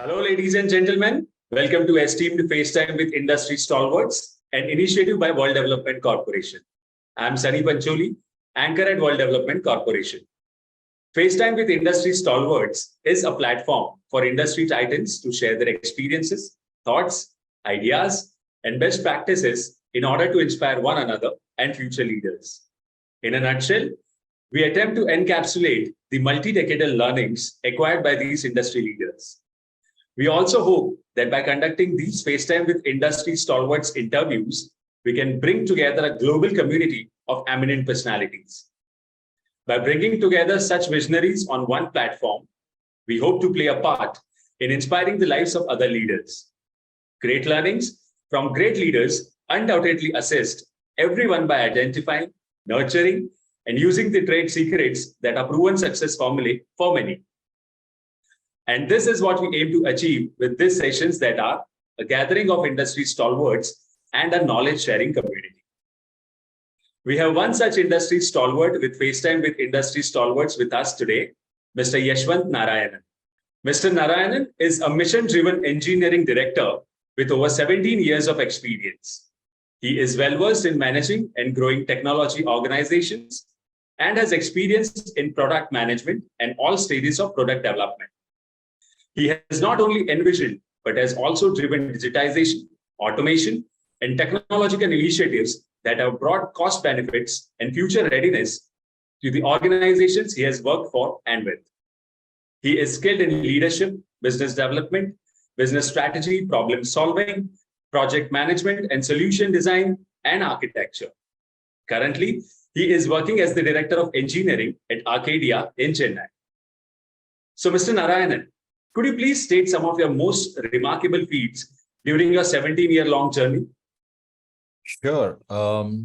Hello, ladies and gentlemen. Welcome to Esteemed FaceTime with Industry Stalwarts, an initiative by World Development Corporation. I'm Sunny Pancholi, anchor at World Development Corporation. FaceTime with Industry Stalwarts is a platform for industry titans to share their experiences, thoughts, ideas, and best practices in order to inspire one another and future leaders. In a nutshell, we attempt to encapsulate the multi-decadal learnings acquired by these industry leaders. We also hope that by conducting these FaceTime with Industry Stalwarts interviews, we can bring together a global community of eminent personalities. By bringing together such visionaries on one platform, we hope to play a part in inspiring the lives of other leaders. Great learnings from great leaders undoubtedly assist everyone by identifying, nurturing, and using the trade secrets that are proven success formulae for many. And this is what we aim to achieve with these sessions that are a gathering of industry stalwarts and a knowledge-sharing community. We have one such industry stalwart with FaceTime with Industry Stalwarts with us today, Mr. Yashwanth Narayanan. Mr. Narayanan is a mission-driven engineering director with over 17 years of experience. He is well-versed in managing and growing technology organizations and has experience in product management and all stages of product development. He has not only envisioned, but has also driven digitization, automation, and technological initiatives that have brought cost benefits and future readiness to the organizations he has worked for and with. He is skilled in leadership, business development, business strategy, problem solving, project management, and solution design and architecture. Currently, he is working as the Director of Engineering at Arcadia in Chennai. So, Mr. Narayanan, could you please state some of your most remarkable feats during your 17-year-long journey? Sure.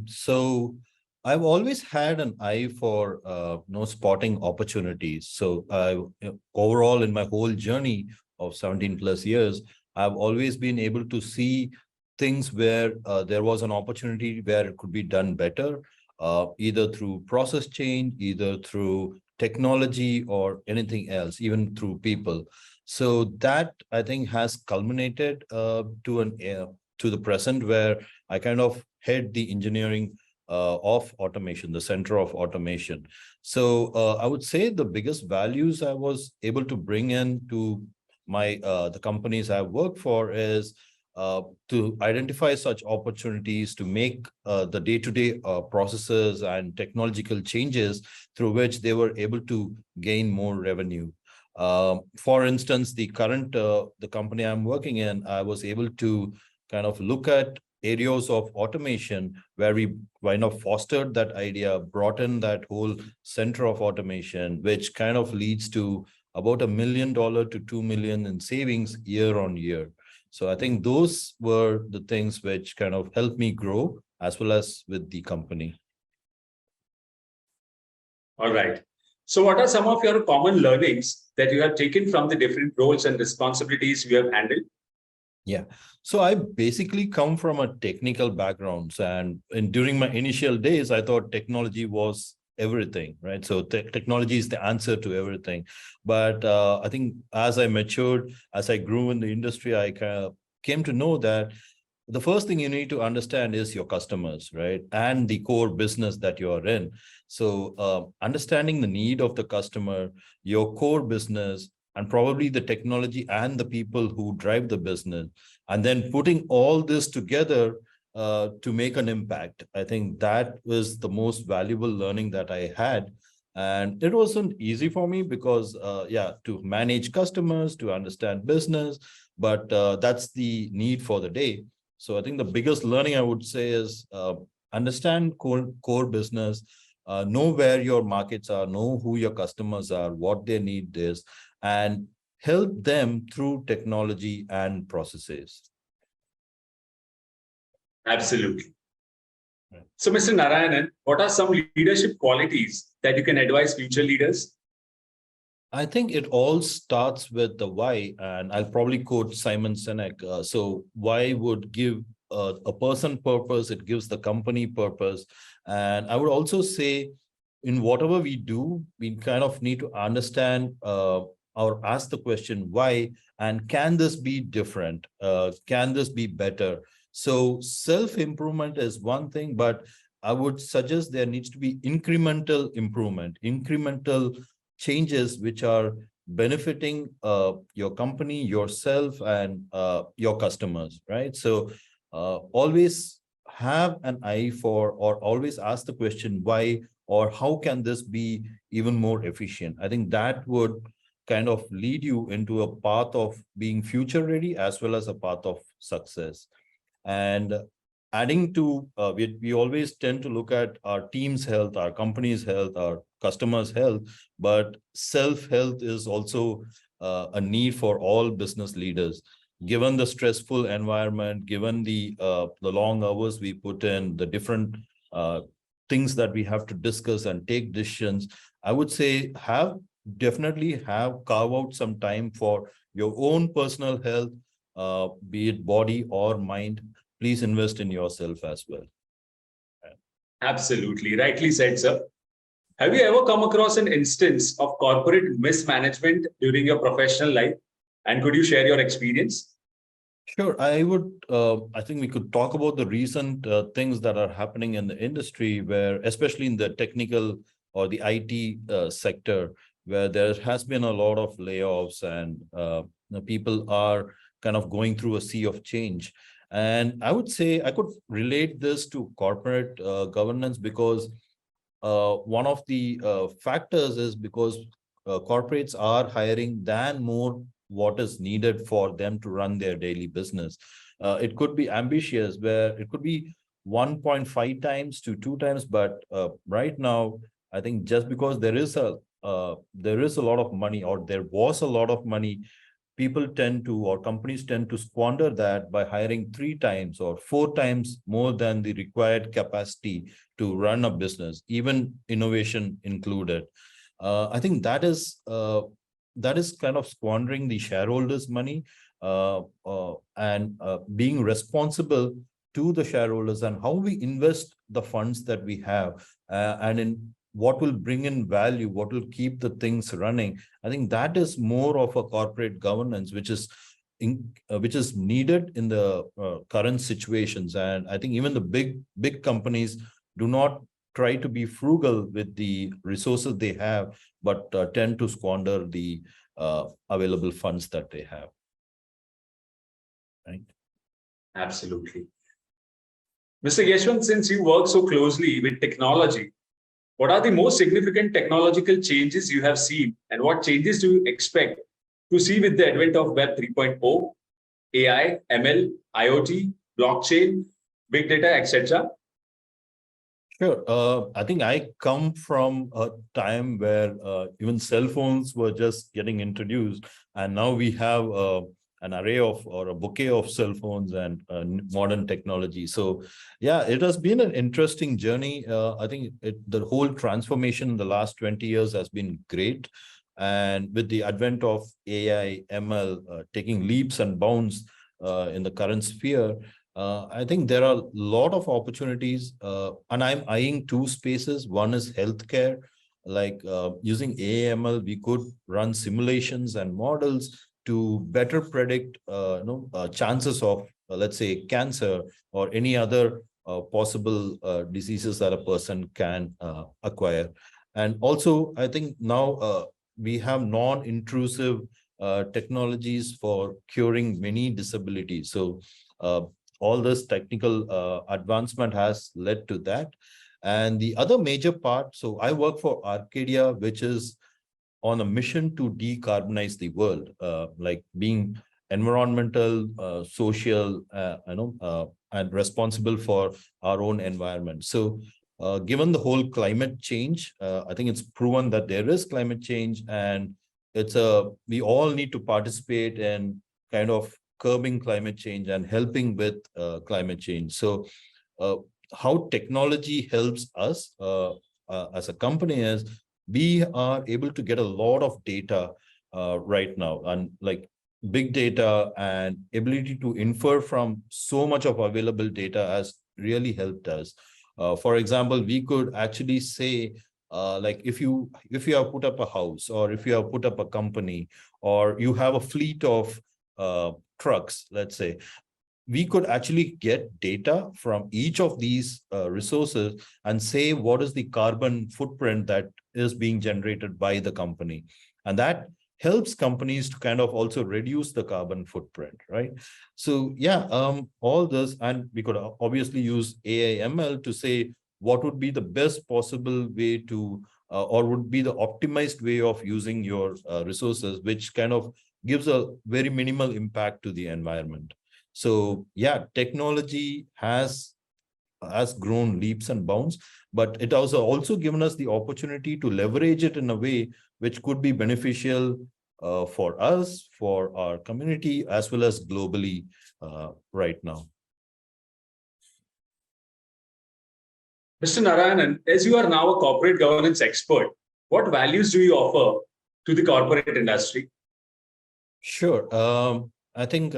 So I've always had an eye for spotting opportunities. So overall, in my whole journey of 17 plus years, I've always been able to see things where there was an opportunity where it could be done better, either through process change, either through technology or anything else, even through people. So that, I think, has culminated to the present, where I kind of head the engineering of automation, the center of automation. So I would say the biggest values I was able to bring in to my the companies I work for is to identify such opportunities, to make the day-to-day processes and technological changes through which they were able to gain more revenue. For instance, the company I'm working in, I was able to kind of look at areas of automation where we kind of fostered that idea, brought in that whole center of automation, which kind of leads to about $1 million to $2 million in savings year on year. So I think those were the things which kind of helped me grow as well as with the company. All right. So what are some of your common learnings that you have taken from the different roles and responsibilities you have handled? Yeah. So I basically come from a technical background, and during my initial days, I thought technology was everything, right? So technology is the answer to everything. But I think as I matured, as I grew in the industry, I kind of came to know that the first thing you need to understand is your customers, right? And the core business that you are in. So understanding the need of the customer, your core business, and probably the technology and the people who drive the business, and then putting all this together to make an impact. I think that was the most valuable learning that I had. And it wasn't easy for me because, to manage customers, to understand business, but that's the need for the day. So I think the biggest learning I would say is understand core business, know where your markets are, know who your customers are, what their need is, and help them through technology and processes. Absolutely. So, Mr. Narayanan, what are some leadership qualities that you can advise future leaders? I think it all starts with the why, and I'll probably quote Simon Sinek. So why would give a person purpose, it gives the company purpose. And I would also say in whatever we do, we kind of need to understand or ask the question why, and can this be different? Can this be better? So self-improvement is one thing, but I would suggest there needs to be incremental improvement, incremental changes which are benefiting your company, yourself, and your customers, right? So always have an eye for, or always ask the question why, or how can this be even more efficient? I think that would kind of lead you into a path of being future ready as well as a path of success. And adding to, we always tend to look at our team's health, our company's health, our customers' health, but self-health is also a need for all business leaders. Given the stressful environment, given the long hours we put in, the different things that we have to discuss and take decisions, I would say definitely carve out some time for your own personal health, be it body or mind. Please invest in yourself as well. Absolutely. Rightly said, sir. Have you ever come across an instance of corporate mismanagement during your professional life? And could you share your experience? Sure. I think we could talk about the recent things that are happening in the industry where, especially in the technical or the IT sector, where there has been a lot of layoffs and people are kind of going through a sea of change. And I would say I could relate this to corporate governance because one of the factors is because corporates are hiring than more what is needed for them to run their daily business. It could be ambitious, where it could be 1.5 times to 2 times, but right now, I think just because there is a lot of money, or there was a lot of money, people tend to, or companies tend to squander that by hiring 3 times or 4 times more than the required capacity to run a business, even innovation included. I think that is kind of squandering the shareholders' money and being responsible to the shareholders and how we invest the funds that we have and in what will bring in value, what will keep the things running. I think that is more of a corporate governance, which is needed in the current situations. And I think even the big companies do not try to be frugal with the resources they have, but tend to squander the available funds that they have. Right? Absolutely. Mr. Yashwanth, since you work so closely with technology, what are the most significant technological changes you have seen, and what changes do you expect to see with the advent of Web 3.0, AI, ML, IoT, blockchain, big data, etc.? Sure. I think I come from a time where even cell phones were just getting introduced, and now we have an array of, or a bouquet of cell phones and modern technology. So yeah, it has been an interesting journey. I think the whole transformation in the last 20 years has been great. And with the advent of AI, ML taking leaps and bounds in the current sphere, I think there are a lot of opportunities, and I'm eyeing 2 spaces. One is healthcare, like using AML, we could run simulations and models to better predict chances of, let's say, cancer or any other possible diseases that a person can acquire. And also, I think now we have non-intrusive technologies for curing many disabilities. So all this technical advancement has led to that. And the other major part, so I work for Arcadia, which is on a mission to decarbonize the world, like being environmental, social, and responsible for our own environment. So given the whole climate change, I think it's proven that there is climate change, and we all need to participate in kind of curbing climate change and helping with climate change. So how technology helps us as a company is we are able to get a lot of data right now, and like big data and ability to infer from so much of available data has really helped us. For example, we could actually say like if you have put up a house, or if you have put up a company, or you have a fleet of trucks, let's say, we could actually get data from each of these resources and say what is the carbon footprint that is being generated by the company. And that helps companies to kind of also reduce the carbon footprint, right? So yeah, all this, and we could obviously use AI ML to say what would be the best possible way to, or would be the optimized way of using your resources, which kind of gives a very minimal impact to the environment. So yeah, technology has grown leaps and bounds, but it also given us the opportunity to leverage it in a way which could be beneficial for us, for our community, as well as globally right now. Mr. Narayanan, as you are now a corporate governance expert, what values do you offer to the corporate industry? Sure. I think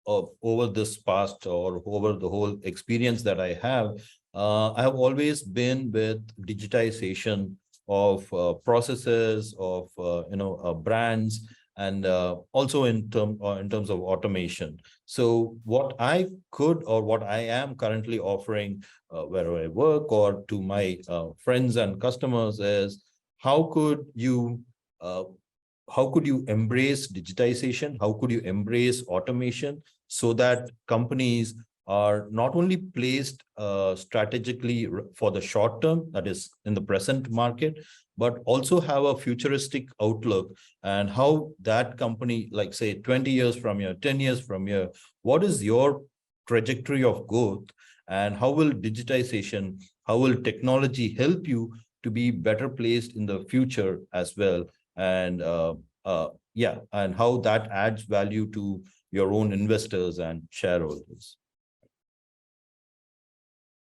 over this past, or over the whole experience that I have always been with digitization of processes, of brands, and also in terms of automation. So what I could, or what I am currently offering wherever I work or to my friends and customers is, how could you embrace digitization? How could you embrace automation so that companies are not only placed strategically for the short term, that is in the present market, but also have a futuristic outlook, and how that company, like say 20 years from here, 10 years from here, what is your trajectory of growth, and how will digitization, how will technology help you to be better placed in the future as well? And and how that adds value to your own investors and shareholders.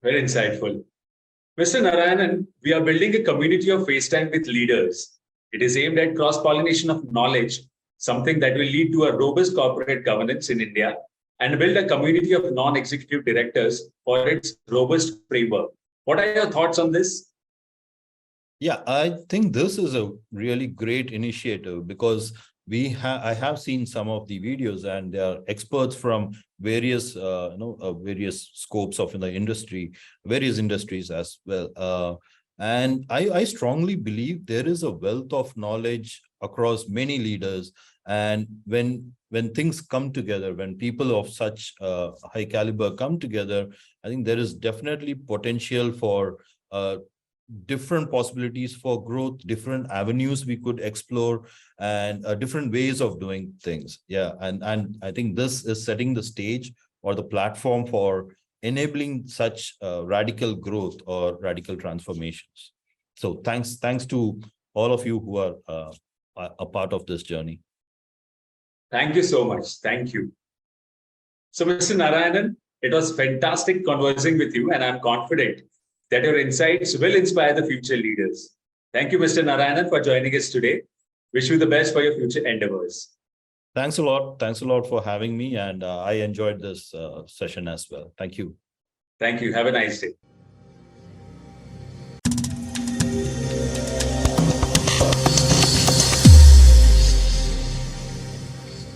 Very insightful. Mr. Narayanan, we are building a community of FaceTime with leaders. It is aimed at cross-pollination of knowledge, something that will lead to a robust corporate governance in India, and build a community of non-executive directors for its robust framework. What are your thoughts on this? Yeah, I think this is a really great initiative, because I have seen some of the videos, and there are experts from various various scopes of the industry, various industries as well. And I strongly believe there is a wealth of knowledge across many leaders. And when things come together, when people of such high caliber come together, I think there is definitely potential for different possibilities for growth, different avenues we could explore, and different ways of doing things. Yeah, and I think this is setting the stage or the platform for enabling such radical growth or radical transformations. So thanks to all of you who are a part of this journey. Thank you so much. Thank you. So, Mr. Narayanan, it was fantastic conversing with you, and I'm confident that your insights will inspire the future leaders. Thank you, Mr. Narayanan, for joining us today. Wish you the best for your future endeavors. Thanks a lot. Thanks a lot for having me. And I enjoyed this session as well. Thank you. Thank you. Have a nice day.